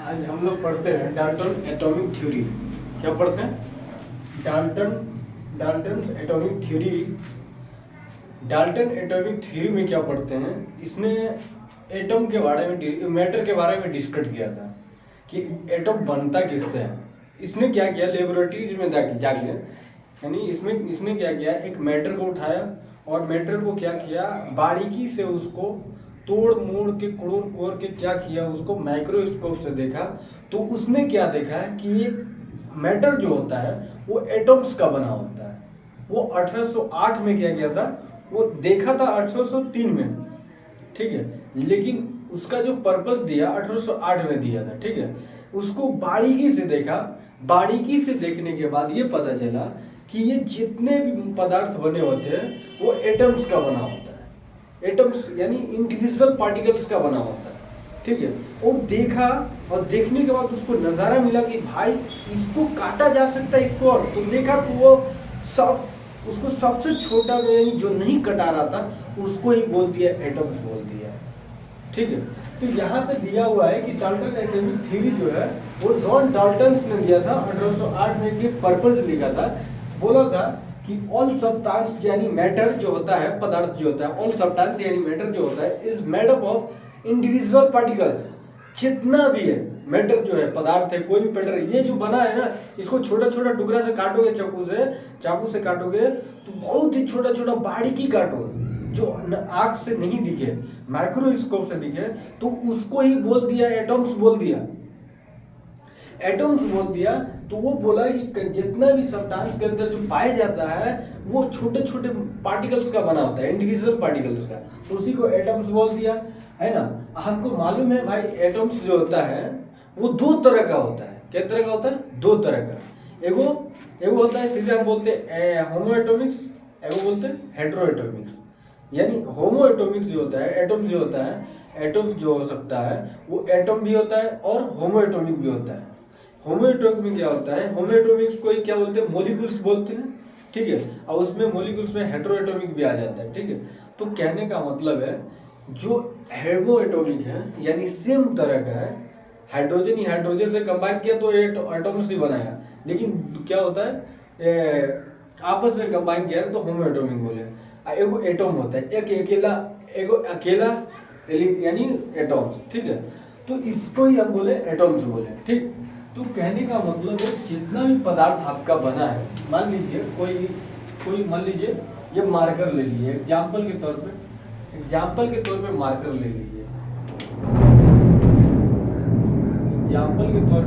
आज हम लोग पढ़ते हैं डाल्टन एटॉमिक थ्योरी। क्या पढ़ते हैं? Dalton atomic theory. Dalton atomic theory में क्या पढ़ते हैं? इसने एटम के बारे में, मैटर के बारे में डिस्कस किया था कि एटम बनता किससे है। इसने क्या किया, लेबोरेटरीज में जाके यानी इसने क्या किया, एक मैटर को उठाया और मैटर को क्या किया, बारीकी से उसको तोड़ मोड़ के कोड़ कोड़ के क्या किया, उसको माइक्रोस्कोप से देखा। तो उसने क्या देखा कि ये मैटर जो होता है वो एटम्स का बना होता है। वो 1808 में क्या किया था, वो देखा था 1803 में, ठीक है, लेकिन उसका जो पर्पस दिया 1808 में दिया था, ठीक है। उसको बारीकी से देखा, बारीकी से देखने के बाद ये पता चला कि ये जितने भी पदार्थ बने होते हैं वो एटम्स का बना होता है। एटम्स यानी इंडिविजुअल पार्टिकल्स का बना होता है, ठीक है। वो देखा और देखने के बाद उसको नज़ारा मिला कि भाई इसको काटा जा सकता है इसको, और तो देखा तो वो सब उसको सबसे छोटा में जो नहीं कटा रहा था उसको ही बोल दिया एटम्स बोल दिया, ठीक है। तो यहाँ पे दिया हुआ है कि डाल्टन एटॉमिक थ्योरी जो है वो जॉन डाल्टन ने दिया था 1808 में। के पर्पस लिखा था, बोला था कि ऑल सब्सटेंस यानी मैटर जो होता है, पदार्थ जो होता है, ऑल सब्सटेंस यानी मैटर जो होता है is made up of individual particles. जितना भी है मैटर जो है, पदार्थ है, कोई भी मैटर, ये जो बना है ना, इसको छोटा छोटा टुकड़ा से काटोगे, चाकू से काटोगे तो बहुत ही छोटा छोटा बारीकी काटो जो आंख से नहीं दिखे, माइक्रोस्कोप से दिखे, तो उसको ही बोल दिया एटम्स बोल दिया, एटम्स बोल दिया। तो वो बोला कि जितना भी सब्सटेंस के अंदर जो पाया जाता है वो छोटे छोटे पार्टिकल्स का बना होता है, इंडिविजुअल पार्टिकल्स का, तो उसी को एटम्स बोल दिया, है ना। हमको मालूम है भाई एटम्स जो होता है वो दो तरह का होता है। क्या तरह का होता है? दो तरह का। एगो होता है, सीधे हम बोलते हैं होमो एटॉमिक्स, एगो बोलते हैं हेटेरो एटॉमिक्स। यानी होमो एटॉमिक्स जो होता है, एटम्स जो होता है, एटम्स जो हो सकता है वो एटम भी होता है और होमो एटॉमिक भी होता है। होमो एटॉमिक में क्या होता है, होमो एटॉमिक्स को क्या बोलते हैं, मॉलिक्यूल्स बोलते हैं, ठीक है। और उसमें मॉलिक्यूल्स में हेटेरो एटॉमिक भी आ जाता है, ठीक है। तो कहने का मतलब है जो होमो एटॉमिक है यानी सेम तरह का है, हाइड्रोजन ही हाइड्रोजन से कंबाइन किया तो एटम्स ही बनाया, लेकिन क्या होता है आपस में कंबाइन किया तो होमो एटॉमिक बोले। एगो एटम होता है, एगो अकेला यानी एटम्स, ठीक है। तो इसको ही हम बोले एटम्स बोले, ठीक। तो कहने का मतलब है जितना भी पदार्थ आपका बना है, मान लीजिए कोई मान लीजिए ये मार्कर ले लीजिए, एग्जाम्पल के तौर पे मार्कर ले लीजिए, एग्जाम्पल के तौर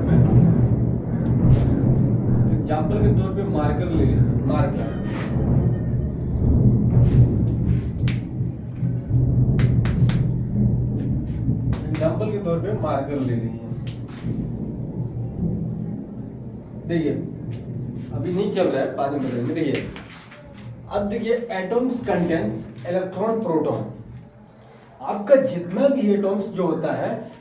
पे मार्कर ले लीजिए, एग्जाम्पल के तौर पे मार्कर ले लीजिए। देखिए अभी नहीं चल रहा है, बाद में बताएंगे। देखिए अब देखिए एटम्स कंटेन्स इलेक्ट्रॉन प्रोटॉन। आपका जितना भी एटम्स जो होता है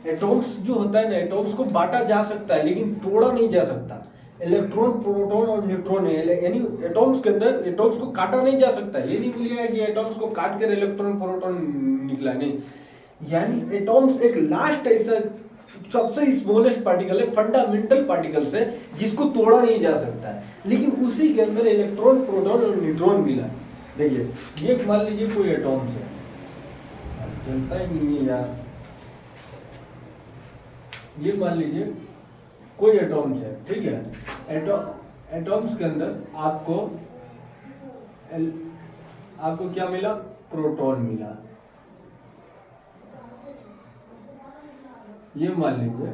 ना, एटम्स को बांटा जा सकता है लेकिन तोड़ा नहीं जा सकता। इलेक्ट्रॉन प्रोटॉन और न्यूट्रॉन यानी एटम्स के अंदर एटम्स को काटा नहीं जा सकता। ये नहीं बोलिएगा कि एटम्स को काट कर इलेक्ट्रॉन प्रोटॉन निकला, नहीं। यानी एटम्स एक लास्ट ऐसा सबसे स्मॉलेस्ट पार्टिकल है, फंडामेंटल पार्टिकल्स है जिसको तोड़ा नहीं जा सकता है, लेकिन उसी के अंदर इलेक्ट्रॉन प्रोटॉन और न्यूट्रॉन मिला। देखिए ये मान लीजिए कोई एटम्स है, चलता ही नहीं है यार, ये मान लीजिए कोई एटम्स है, ठीक है। एटम्स के अंदर आपको क्या मिला, प्रोटॉन मिला। ये मान लीजिए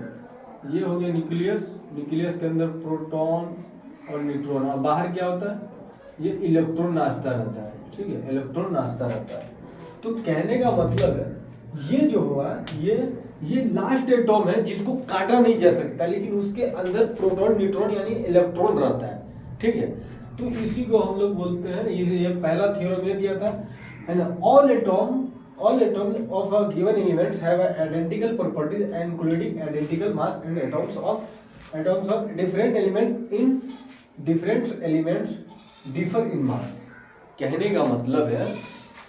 ये हो गया न्यूक्लियस के अंदर प्रोटॉन और न्यूट्रॉन, और बाहर क्या होता है, ये इलेक्ट्रॉन नाचता रहता है, ठीक है, इलेक्ट्रॉन नाचता रहता है। तो कहने का मतलब है ये जो हुआ ये लास्ट एटॉम है जिसको काटा नहीं जा सकता, लेकिन उसके अंदर प्रोटॉन न्यूट्रॉन यानी इलेक्ट्रॉन रहता है, ठीक है। तो इसी को हम लोग बोलते हैं, ये पहला थ्योरम ये दिया था, है ना। All atoms of a given element have identical properties including identical mass, and atoms of different elements differ in mass। कहने का मतलब है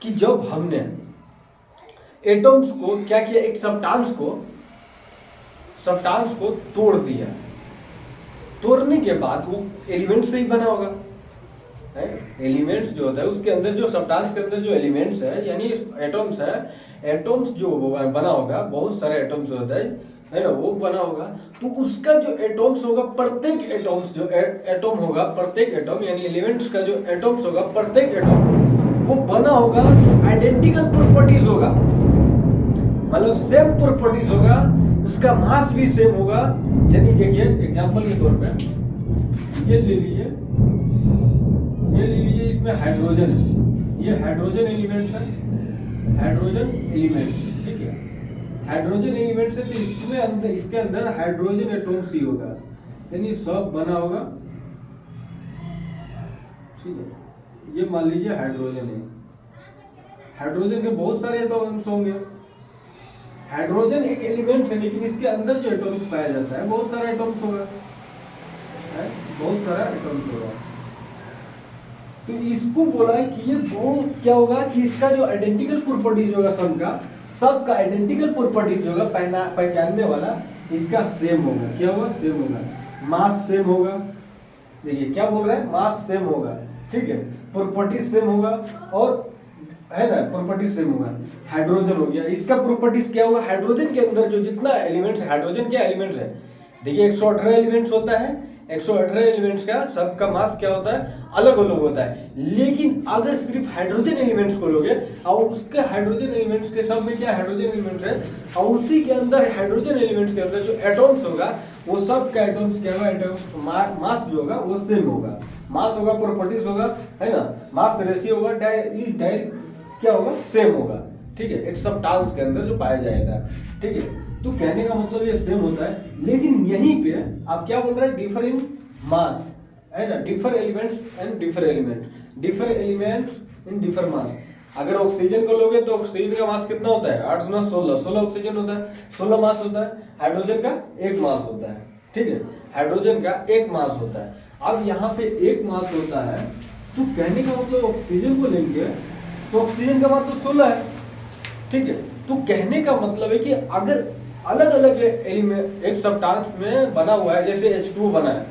कि जब हमने एटम्स को क्या किया, एक सब्सटेंस को तोड़ दिया, तोड़ने के बाद वो एलिमेंट से ही बना होगा। एलिमेंट्स जो होता है उसके अंदर जो सब्सटेंस के अंदर जो एलिमेंट्स है यानी एटम्स है, एटम्स जो बना होगा, बहुत सारे एटम्स होता है ना, वो बना होगा। तो उसका जो एटम्स होगा, प्रत्येक एटम्स जो एटम होगा, प्रत्येक एटम यानी एलिमेंट्स का जो एटम्स होगा, प्रत्येक एटम वो बना होगा आइडेंटिकल प्रॉपर्टीज होगा, मतलब सेम प्रॉपर्टीज होगा, उसका मास भी सेम होगा। यानी देखिए एग्जांपल के तौर पे ये ले लीजिए, इसमें हाइड्रोजन है, ये हाइड्रोजन एलिमेंट्स है, हाइड्रोजन एलिमेंट्स, ठीक है, हाइड्रोजन एलिमेंट्स है। तो इसमें अंदर, इसके अंदर हाइड्रोजन एटम्स ही होगा, यानी सब बना होगा, ठीक है। ये मान लीजिए हाइड्रोजन है, हाइड्रोजन के बहुत सारे एटम्स होंगे। हाइड्रोजन एक एलिमेंट है लेकिन इसके अंदर जो एटम्स पाया जाता है बहुत सारा एटम्स होगा, बहुत सारा एटम्स होगा। तो इसको बोला है कि ये बहुत क्या होगा कि इसका जो आइडेंटिकल प्रॉपर्टीज होगा, सबका आइडेंटिकल प्रॉपर्टीज होगा, पहचानने वाला इसका सेम होगा। क्या होगा? सेम होगा। मास सेम होगा, देखिए क्या बोल रहा है, मास सेम होगा, ठीक है, प्रॉपर्टीज सेम होगा, और है ना प्रॉपर्टीज सेम होगा। हाइड्रोजन हो गया, इसका प्रॉपर्टीज क्या होगा, हाइड्रोजन के अंदर जो जितना एलिमेंट्स है, हाइड्रोजन क्या एलिमेंट्स है, देखिए 118 एलिमेंट्स होता है, 118 एलिमेंट्स का सबका मास क्या होता है, अलग अलग होता है। लेकिन अगर सिर्फ हाइड्रोजन एलिमेंट्स को लोगे और उसके हाइड्रोजन एलिमेंट्स के सब में क्या हाइड्रोजन एलिमेंट्स है, और उसी के अंदर हाइड्रोजन एलिमेंट्स के अंदर जो एटम्स होगा वो सब का एटम्स क्या होगा, एटम्स मास जो होगा वो सेम होगा, मास होगा, प्रॉपर्टीज होगा, है ना, मास रेशियो होगा, डायरेक्ट क्या होगा, सेम होगा, ठीक है, एक सब्सटेंस के अंदर जो पाया जाएगा, ठीक है। तो कहने का मतलब ये सेम होता है। लेकिन यहीं पे आप क्या बोल रहे हैं, डिफर इन मास, है ना, differ elements and differ elements, differ elements in differ mass. अगर ऑक्सीजन को लोगे तो ऑक्सीजन का मास कितना होता है, 8 गुना 16, 16 ऑक्सीजन होता है, 16 मास होता है। हाइड्रोजन का 1 मास होता है, ठीक है, हाइड्रोजन का 1 मास होता है। अब यहाँ पे 1 मास होता है, तो कहने का मतलब ऑक्सीजन को लेंगे तो ऑक्सीजन का मास तो 16 है, ठीक है। तो कहने का मतलब है कि अगर अलग अलग एलिमेंट एक सब्सटेंस में बना हुआ है, जैसे H2O बना है,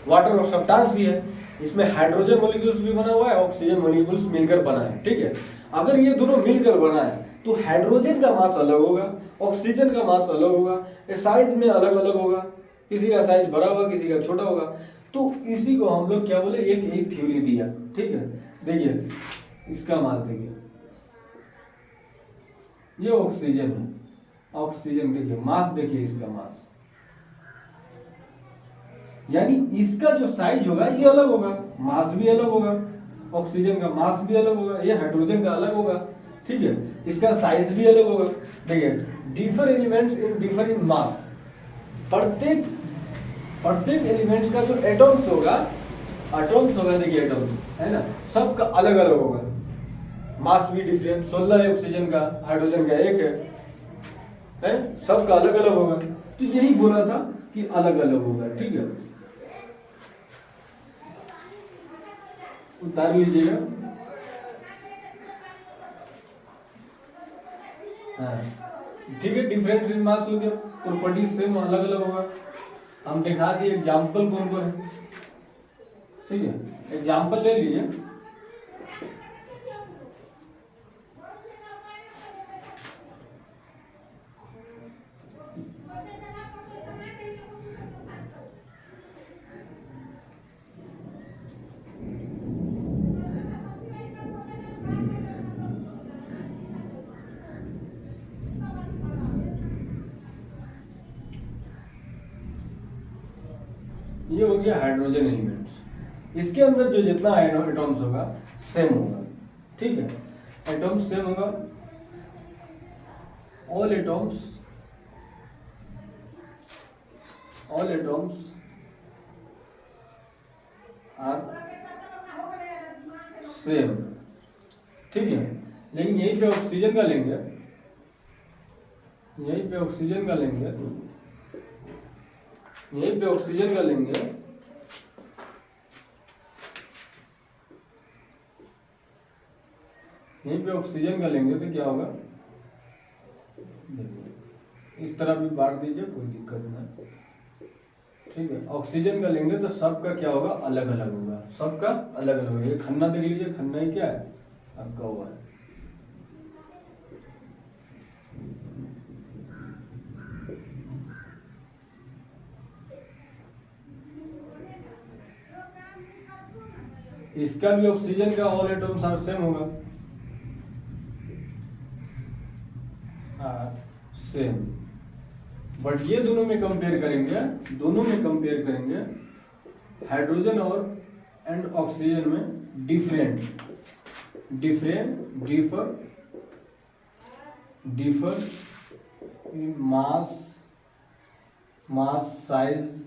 वाटर और सब्सटेंस ही है, इसमें हाइड्रोजन मॉलिक्यूल्स भी बना हुआ है, ऑक्सीजन मॉलिक्यूल्स मिलकर बना है, ठीक है। अगर ये दोनों मिलकर बना है तो हाइड्रोजन का मास अलग होगा, ऑक्सीजन का मास अलग होगा, साइज में अलग अलग होगा, किसी का साइज बड़ा होगा, किसी का छोटा होगा। तो इसी को हम लोग क्या बोले, एक थ्योरी दिया, ठीक है। देखिए इसका मास देखिए, ये ऑक्सीजन है, ऑक्सीजन देखिए मास, देखिए इसका मास, यानी इसका जो साइज होगा ये अलग होगा, मास भी अलग होगा, ऑक्सीजन का मास भी अलग होगा, ये हाइड्रोजन का अलग होगा, ठीक है, इसका साइज भी अलग होगा। देखिए differ elements in differ in mass, प्रत्येक एलिमेंट्स का जो एटम्स होगा, देखिए एटम्स है ना, सबका अलग अलग होगा, मास भी डिफरेंट, 16 है ऑक्सीजन का, हाइड्रोजन का 1 है, सबका अलग अलग होगा। तो यही बोला था कि अलग अलग होगा, ठीक है, उतार लीजिएगा। हाँ ठीक है, डिफरेंस इन मास हो गया, प्रॉपर्टीज सेम अलग अलग होगा। हम दिखा दिए एग्जाम्पल कौन कौन है, ठीक है, एग्जाम्पल ले लीजिए। ये हो गया हाइड्रोजन एलिमेंट्स, इसके अंदर जो जितना एटम्स होगा सेम होगा, ठीक है, एटम्स सेम होगा, ऑल एटम्स आर सेम, ठीक है। लेकिन यहीं पे ऑक्सीजन का लेंगे, यहीं पे ऑक्सीजन का लेंगे, यहीं पे ऑक्सीजन का लेंगे, यहीं पे ऑक्सीजन का लेंगे तो क्या होगा, इस तरह भी बांट दीजिए, कोई दिक्कत नहीं। ठीक है, ऑक्सीजन का लेंगे तो सबका क्या होगा, अलग अलग होगा, सबका अलग अलग होगा। ये खन्ना देख लीजिए, खन्ना ही क्या है आपका हुआ है। इसका भी ऑक्सीजन का ऑल एटम्स आर सेम होगा, सेम। बट ये दोनों में कंपेयर करेंगे, दोनों में कंपेयर करेंगे हाइड्रोजन और एंड ऑक्सीजन में different differ in mass size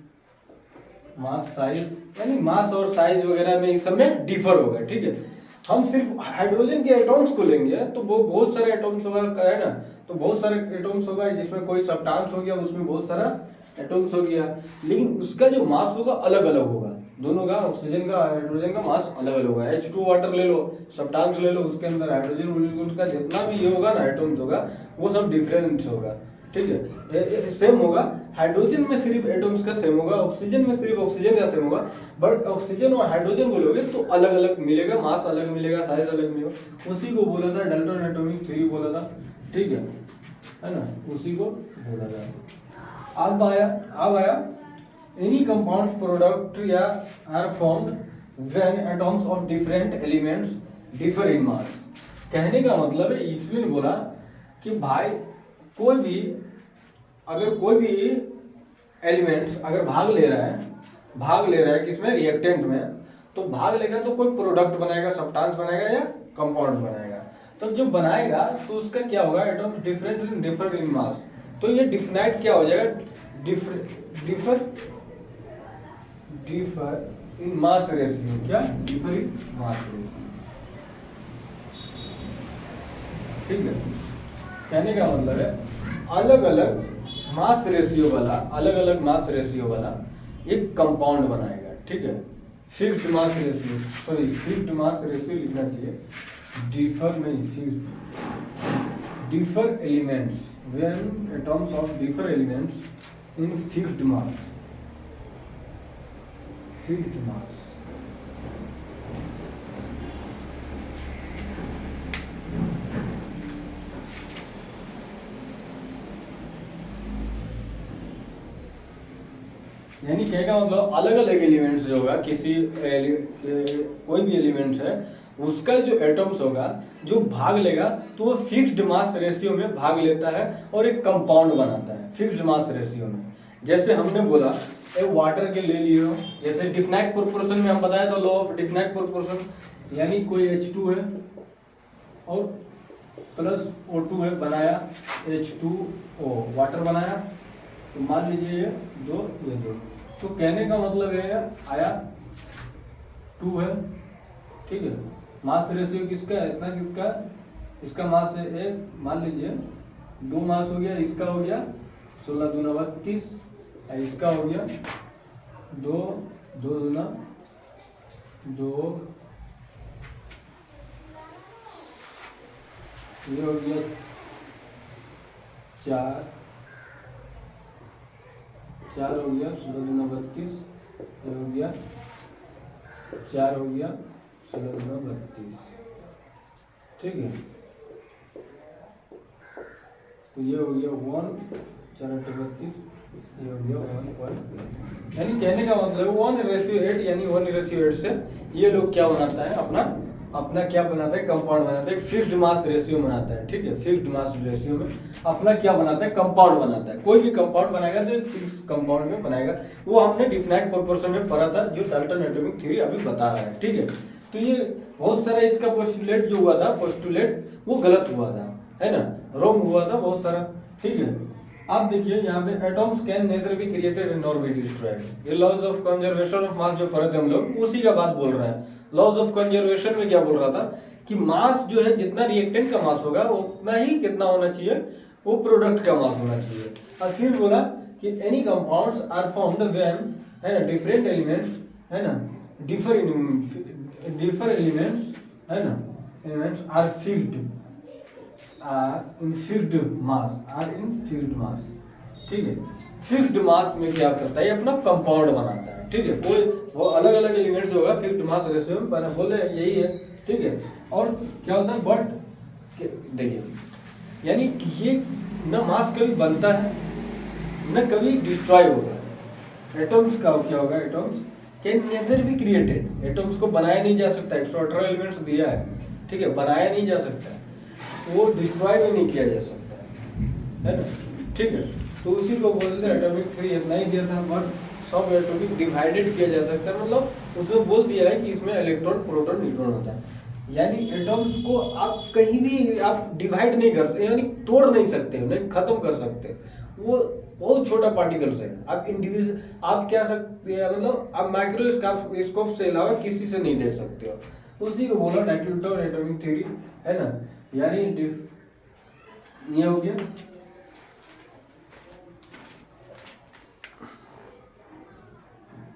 यानी मास और साइज वगैरह में इस सब में डिफर होगा। ठीक है, हम सिर्फ हाइड्रोजन के एटॉम्स को लेंगे तो वो बहुत सारे एटॉम्स होगा, है ना, तो बहुत सारे एटॉम्स होगा, जिसमें कोई सब्सटेंस हो गया, उसमें बहुत सारा एटॉम्स हो गया, लेकिन उसका जो मास होगा अलग अलग होगा। दोनों का, ऑक्सीजन का हाइड्रोजन का मास अलग अलग होगा। H2 वाटर ले लो, सब्सटेंस ले लो, उसके अंदर हाइड्रोजन मॉलिक्यूल का जितना भी ये होगा ना एटॉम्स होगा, वो सब डिफरेंट होगा। ठीक है, सेम होगा, हाइड्रोजन में सिर्फ एटॉम्स का सेम होगा, ऑक्सीजन में सिर्फ ऑक्सीजन का सेम होगा। बट ऑक्सीजन और हाइड्रोजन बोलोगे तो अलग अलग मिलेगा, मास अलग मिलेगा, साइज अलग मिलेगा। उसी को बोला था डाल्टन एटॉमिक थ्योरी बोला था। ठीक है ना, उसी को बोला था। अब आया एनी कंपाउंड्स प्रोडक्ट या are formed when atoms of different elements differ in mass. कहने का मतलब है, इसलिए बोला कि भाई कोई भी एलिमेंट्स अगर भाग ले रहा है किसमें, रिएक्टेंट में, तो भाग लेगा तो कोई प्रोडक्ट बनाएगा, सब्सटेंस बनाएगा या कंपाउंड्स बनाएगा। तो जब बनाएगा तो उसका क्या होगा, एटॉम्स डिफर इन मास। तो ये डिफिनाइट क्या हो जाएगा, डिफर इन मास रेशियो। क्या, डिफर इन मास रेशियो। ठीक है, कहने का मतलब है अलग अलग मास रेशियो वाला एक कंपाउंड बनाएगा। ठीक है, फिक्स्ड मास रेशियो लिखना चाहिए, differ elements when atoms of differ elements in fixed मास। यानी कहने मतलब अलग अलग एलिमेंट्स जो होगा, कोई भी एलिमेंट्स है, उसका जो एटम्स होगा जो भाग लेगा तो वो फिक्स्ड मास रेशियो में भाग लेता है और एक कंपाउंड बनाता है फिक्स्ड मास रेशियो में। जैसे हमने बोला एक वाटर के ले लियो, जैसे डिफिनाइट प्रोपोर्शन में हम बताया तो लॉ ऑफ डिफिनाइट प्रोपोर्शन, यानी कोई H2 है और प्लस O2 है, बनाया H2O वाटर बनाया, तो मान लीजिए ये दो, तो कहने का मतलब है आया 2 है। ठीक है, मास रेशियो किसका है, इतना किसका, इसका मास है 1, मान लीजिए 2 मास हो गया, इसका हो गया 16 दूना 32, इसका हो गया 2 दूना 2, ये हो गया 4 हो गया 16 दूना 32, ये हो गया 4 हो गया 16 दूना 32। ठीक है, तो ये हो गया 1 4 8 32, ये हो गया 1, यानी कहने का मतलब 1:8, यानी 1:8 से ये लोग क्या बनाता है, अपना क्या बनाता है, कंपाउंड बनाता है, फिक्स्ड मास रेशियो बनाता है। ठीक है, फिक्स्ड मास रेशियो में अपना क्या बनाता है, कंपाउंड बनाता है। कोई भी कंपाउंड बनाएगा तो एक फिक्स कंपाउंड में बनाएगा, वो हमने डिफिनाइट प्रोपोर्शन में पढ़ा था, जो डाल्टन एटॉमिक थ्योरी अभी बता रहा है। ठीक है, तो ये बहुत सारा इसका पोस्टुलेट जो हुआ था, वो गलत हुआ था, है ना, रॉन्ग हुआ था बहुत सारा। ठीक है, आप देखिए यहाँ पे atoms can neither be created nor be destroyed. ये laws of conservation of mass जो पढ़े थे हम लोग, उसी का बात बोल रहा है। लॉज ऑफ कंजर्वेशन में क्या बोल रहा था कि मास जो है, जितना रिएक्टेंट का मास होगा उतना ही कितना होना चाहिए, वो प्रोडक्ट का मास होना चाहिए। और फिर बोला कि any compounds are formed when, है ना, डिफरेंट एलिमेंट्स, है ना, डिफर एलिमेंट्स, है ना, elements are in fixed mass, ठीक है। फिक्स्ड मास में क्या करता है, ये अपना कंपाउंड बनाता है, ठीक है। कोई वो अलग अलग एलिमेंट्स होगा फिक्स्ड मास रेशियो में, बोले यही है, ठीक है। और क्या होता है, बट देखिए यानी कि ये न मास कभी बनता है न कभी डिस्ट्रॉय होगा। एटम्स का क्या होगा, atoms can neither be created, atoms को बनाया नहीं जा सकता, एक्स्ट्रा एलिमेंट्स दिया है, ठीक है, बनाया नहीं जा सकता, वो डिस्ट्रॉय भी नहीं किया जा सकता है ना, ठीक है। तो उसी को बोलते हैं एटॉमिक थ्योरी। इतना ही दिया था, बट सब एटॉमिक डिवाइडेड किया जा सकता है, मतलब उसमें बोल दिया है कि इसमें इलेक्ट्रॉन प्रोटॉन न्यूट्रॉन होता है। यानी एटॉम्स को आप कहीं भी आप डिवाइड नहीं कर सकते, यानी तोड़ नहीं सकते, उन्हें खत्म कर सकते, वो बहुत छोटा पार्टिकल्स है। आप इंडिविजुअल आप क्या सकते हैं, मतलब आप माइक्रोस्कोप से अलावा किसी से नहीं देख सकते हो। उसी को बोला न्यूटन एटॉमिक थ्योरी, है ना। यानी ये हो गया।